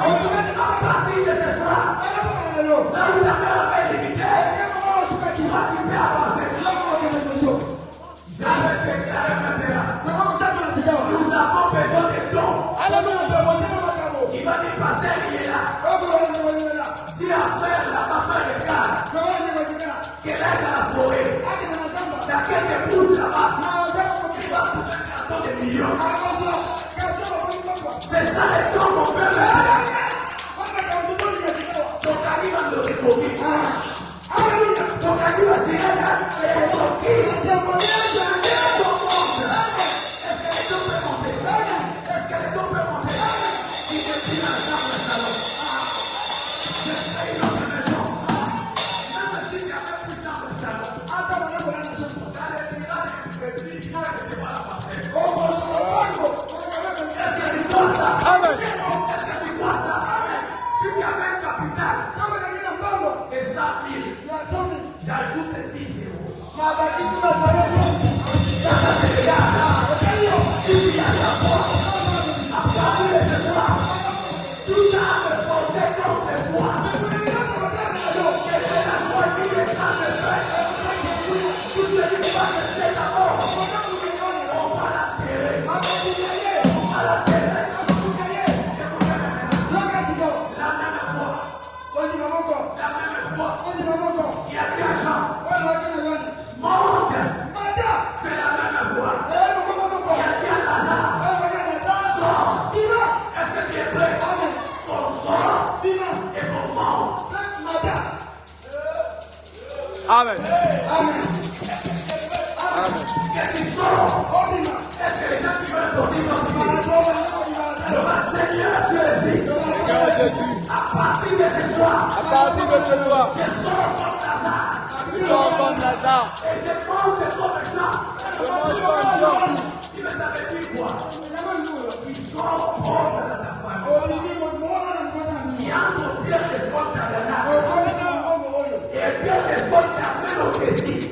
partir de ce soir, là où ta mère avait limité, tu vas avancer. J'avais déclaré maintenant. Nous avons besoin de dons. Il va dire, pasteur, il est là. Si la mère n'a pas fait de garde, qu'elle aide à la forêt, il y a quelques pouces là-bas, il va trouver un carton de millions. C'est ça les dons, mon père. Donc arrive à le réformer. Donc arrive à tirer Amen. À partir de ce soir, je sors comme Lazare. Et je mange comme Jean. Il va t'arrêter quoi? Ils sont proches de ta famille. Qui entre bien les forces et bien les forces au Christ.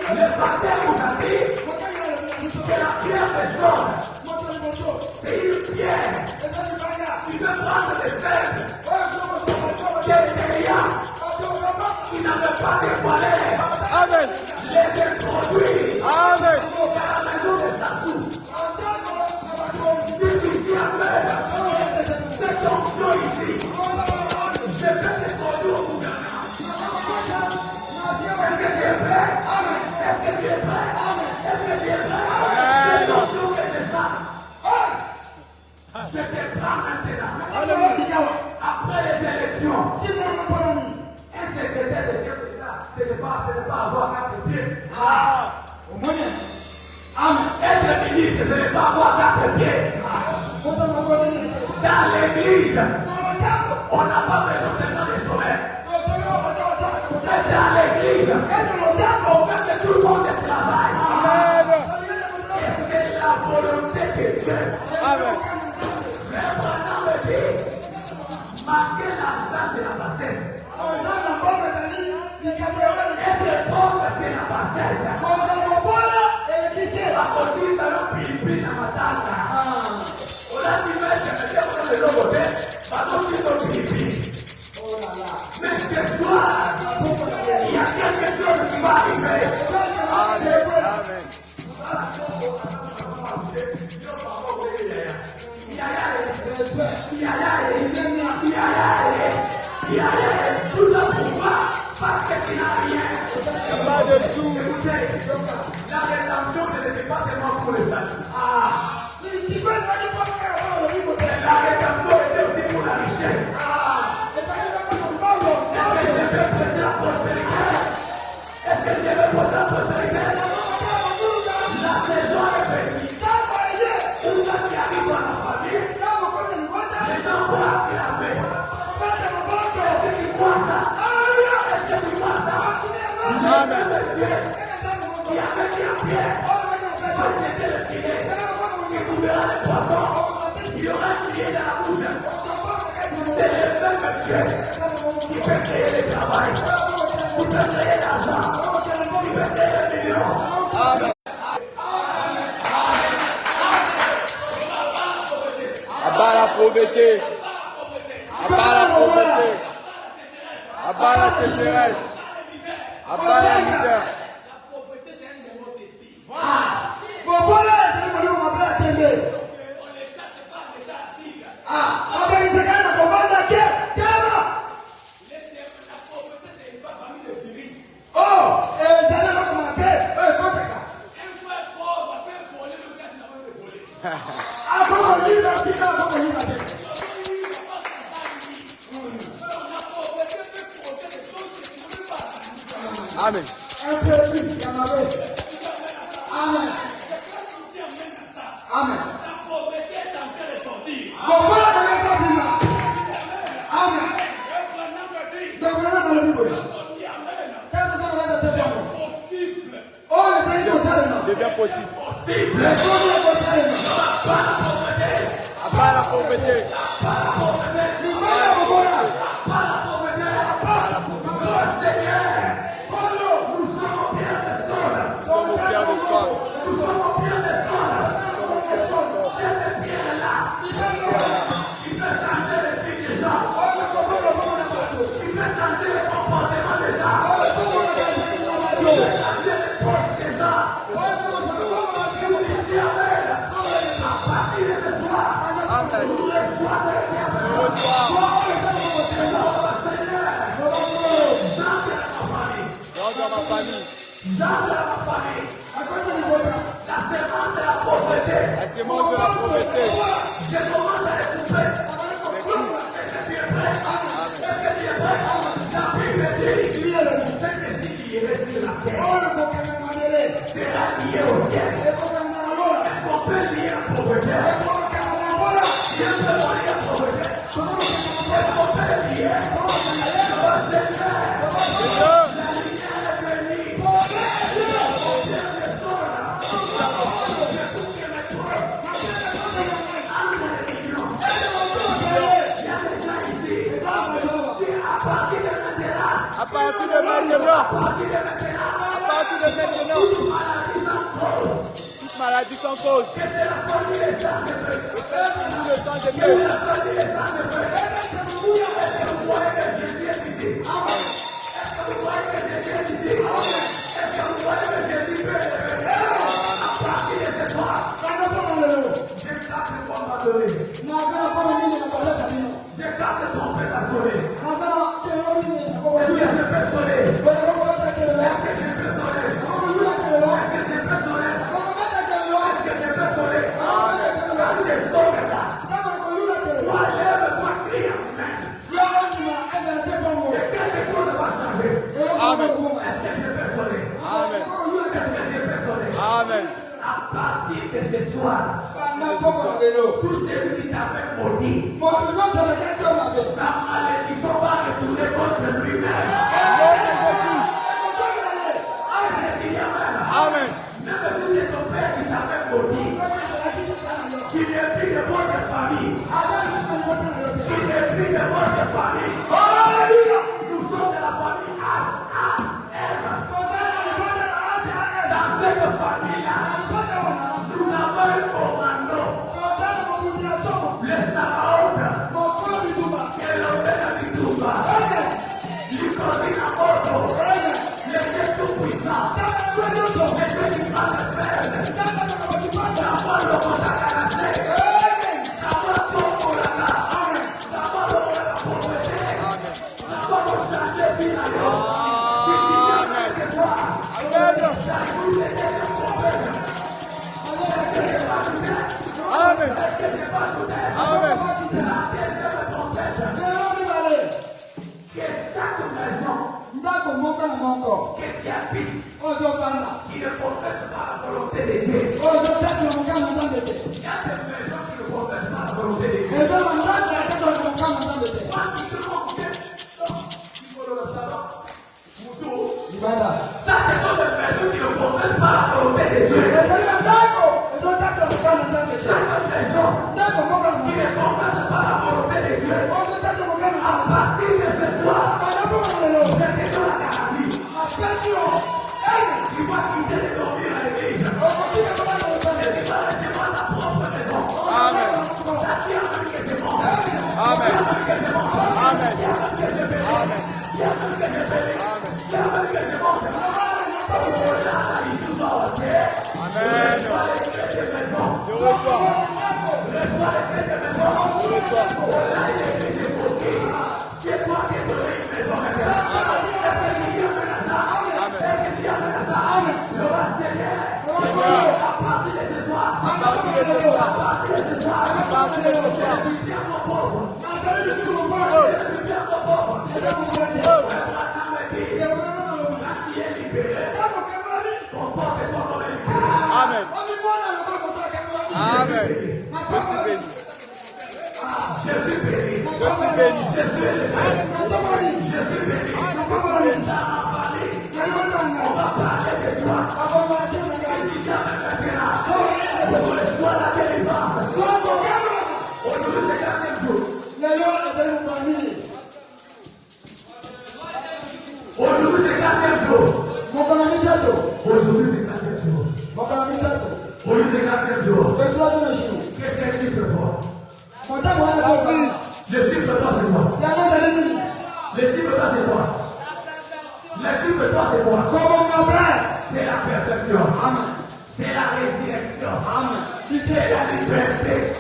Le baptême aujourd'hui, c'est la pierre des hommes. C'est une pierre. Tu veux prendre des faibles. Qui n'avait pas dévoilé. Amen. Les introduits. Amen. À la maison de Sassou. Si tu dis Amen, c'est ton choix ici. Je vais t'introduire au gouvernement. Est-ce que tu es prêt? Est-ce que tu es prêt? Est-ce que tu es prêt? C'est ton choix que c'est ça. Je te prends maintenant. Après les élections, un secrétaire de chef d'État, ce n'est pas avoir 4 pieds. Amen. Être ministre, ce n'est pas avoir 4 pieds. Dans l'église, on n'a pas besoin tellement de sommeil. Dans l'église, on fait que tout le monde travaille. Et c'est la volonté de Dieu. Amen. Mais maintenant, me dit, marquez l'argent de la bassesse. Est-ce bon que c'est la bassesse? La police à la Philippine à Matata. On a dit, mais je me dis, on est de Philippines. Mais ce soir, il y a quelque chose qui va arriver. Amen. Tout ça pour moi, parce que tu n'as rien. Pas de tout. La rédemption ne n'est pas seulement pour les saluts. La rédemption était aussi pour la richesse. Est-ce que je vais prêcher la prospérité? Est-ce que je vais prêcher la prospérité? La saison est bénie. Tout ça qui arrive dans la famille, les gens vont acclamer. Est-ce que tu crois ça? Est-ce que tu crois ça? Amen. Qui a fait la pierre? Va jeter le filet. Qui couvera les poissons. Il y aura un filet dans la bouche. C'est le même monsieur qui peut créer le travail, qui peut créer l'argent, qui peut créer le million. Amen. Amen. pauvreté. Abat la pauvreté. Abat la sécheresse. Abat la misère. Amen. Amen. Amen. Devient possible. Abat la pauvreté. Dans ma famille. La sémence de la pauvreté. À partir de maintenant, toute maladie sans cause. Tout le temps de Dieu. Amen. À partir de ce soir, tout celui qui t'avait maudit, sa malédiction va retourner contre lui-même. Amen. Même vous êtes ton père qui t'avait maudit, qui n'est plus de votre famille, qui n'est plus de votre famille. Alléluia. Nous sommes de la famille H.A.M. Dans cette famille-là, nous avons un commando. Le Sabaoth, et l'Obéda du Touba, l'Icodina Oto, le Dieu tout-puissant, le Dieu qui va le faire, d'abord le Motakanase, d'abord le Motakanase, d'abord le pauvreté, d'abord le changer finalement. Amen. Amen. Que chaque maison que tu habites, qui ne professe pas la volonté de Dieu, il y a des maisons qui ne professent pas la volonté de Dieu. Ça, c'est sont des personnes qui ne professent pas la volonté de Dieu. Chaque maison qui ne professe pas la volonté de Dieu, à partir de ce soir, c'est dans la garantie. Tu vas quitter les dormir à l'église. Et tu vas recevoir la promesse. béni. C'est la perfection. C'est la résurrection. C'est la liberté.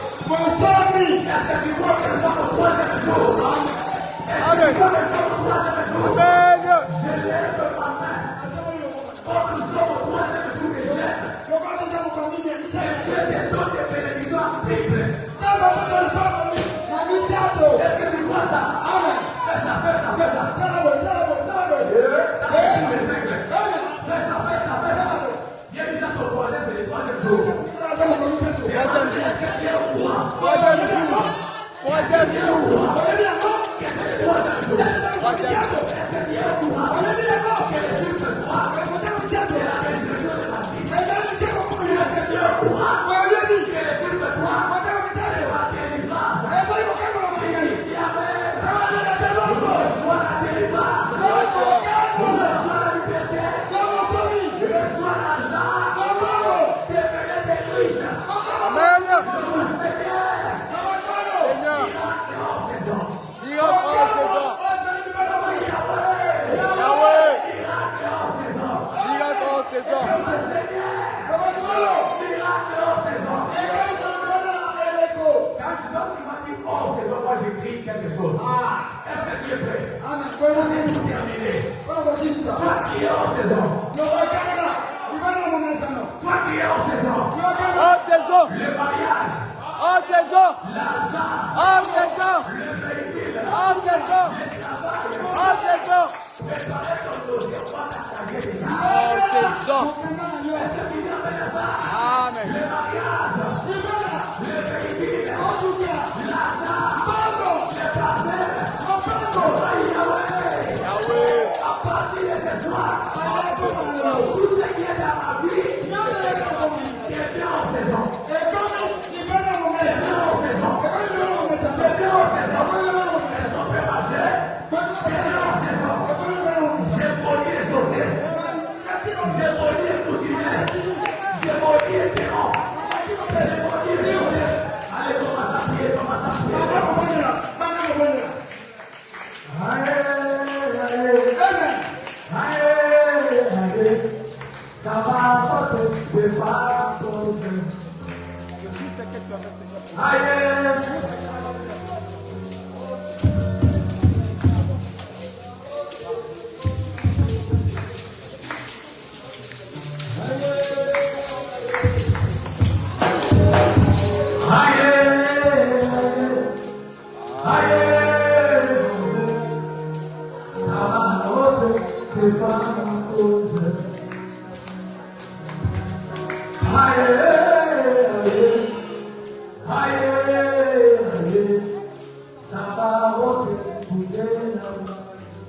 Amen. Amen.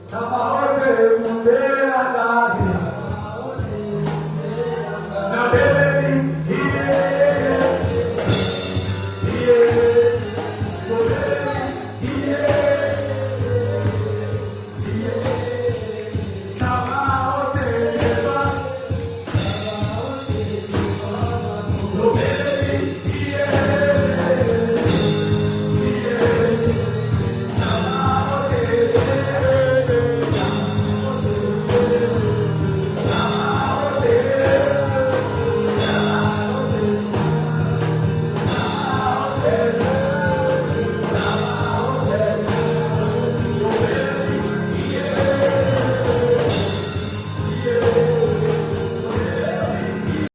Saba